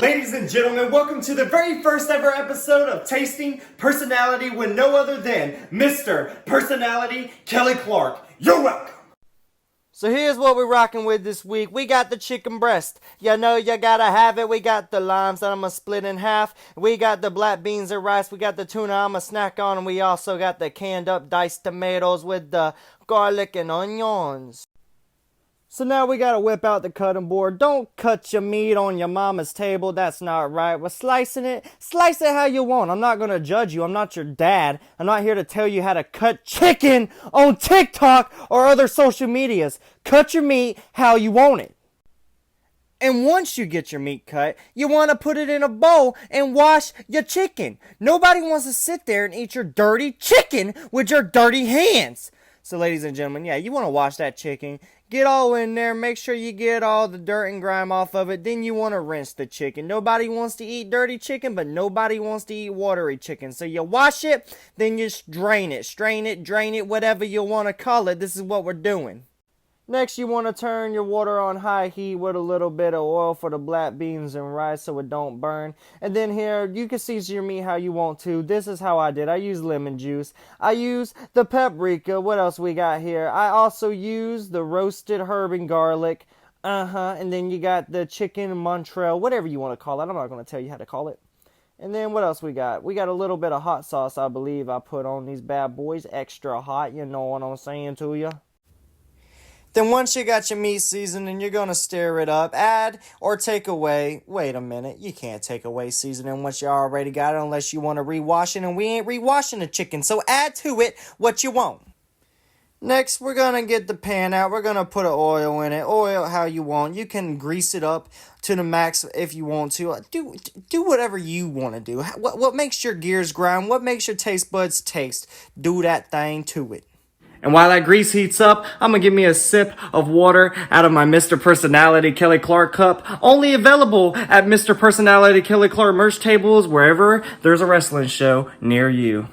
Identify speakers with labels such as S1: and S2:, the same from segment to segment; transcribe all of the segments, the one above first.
S1: Ladies and gentlemen, welcome to the very first ever episode of Tasting Personality with no other than Mr. Personality Kelly Clark. You're welcome.
S2: So here's what we're rocking with this week. We got the chicken breast. You know you gotta have it. We got the limes that I'm gonna split in half. We got the black beans and rice. We got the tuna I'm gonna snack on. And we also got the canned up diced tomatoes with the garlic and onions. So now we gotta whip out the cutting board. Don't cut your meat on your mama's table. That's not right. We're slicing it. Slice it how you want. I'm not gonna judge you. I'm not your dad. I'm not here to tell you how to cut chicken on TikTok or other social medias. Cut your meat how you want it. And once you get your meat cut, you want to put it in a bowl and wash your chicken. Nobody wants to sit there and eat your dirty chicken with your dirty hands. So ladies and gentlemen, yeah, you want to wash that chicken. Get all in there, make sure you get all the dirt and grime off of it. Then you want to rinse the chicken. Nobody wants to eat dirty chicken, but nobody wants to eat watery chicken. So you wash it, then you drain it, strain it, drain it, whatever you want to call it. This is what we're doing. Next, you want to turn your water on high heat with a little bit of oil for the black beans and rice so it don't burn. And then here, you can season your meat how you want to. This is how I did. I use lemon juice. I use the paprika. What else we got here? I also use the roasted herb and garlic. And then you got the chicken Montreal, whatever you want to call it. I'm not going to tell you how to call it. And then what else we got? We got a little bit of hot sauce, I believe I put on these bad boys. Extra hot, you know what I'm saying to you. Then once you got your meat seasoned, you're going to stir it up, add or take away. Wait a minute, you can't take away seasoning once you already got it unless you want to rewash it, and we ain't rewashing the chicken, so add to it what you want. Next, we're going to get the pan out. We're going to put oil in it. Oil how you want. You can grease it up to the max if you want to. Do whatever you want to do. What makes your gears grind? What makes your taste buds taste? Do that thing to it. And while that grease heats up, I'm going to give me a sip of water out of my Mr. Personality Kelly Clark cup. Only available at Mr. Personality Kelly Clark merch tables wherever there's a wrestling show near you.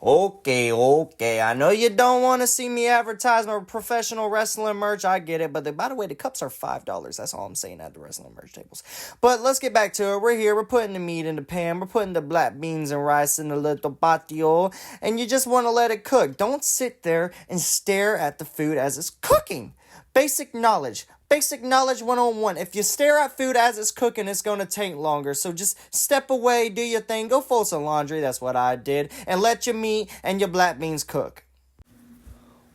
S2: Okay. I know you don't want to see me advertise my professional wrestling merch. I get it. But by the way, the cups are $5. That's all I'm saying at the wrestling merch tables. But let's get back to it. We're here. We're putting the meat in the pan. We're putting the black beans and rice in the little patio. And you just want to let it cook. Don't sit there and stare at the food as it's cooking. Basic knowledge 101. If you stare at food as it's cooking, it's going to take longer. So just step away, do your thing, go fold some laundry, that's what I did, and let your meat and your black beans cook.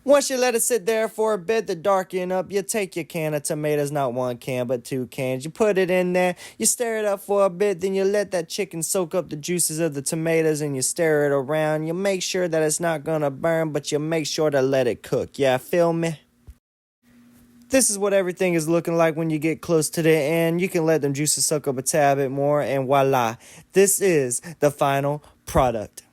S2: Once you let it sit there for a bit to darken up, you take your can of tomatoes, not one can, but 2 cans. You put it in there, you stir it up for a bit, then you let that chicken soak up the juices of the tomatoes and you stir it around. You make sure that it's not going to burn, but you make sure to let it cook. Yeah, feel me? This is what everything is looking like when you get close to the end. You can let them juices suck up a tad bit more, and voila. This is the final product.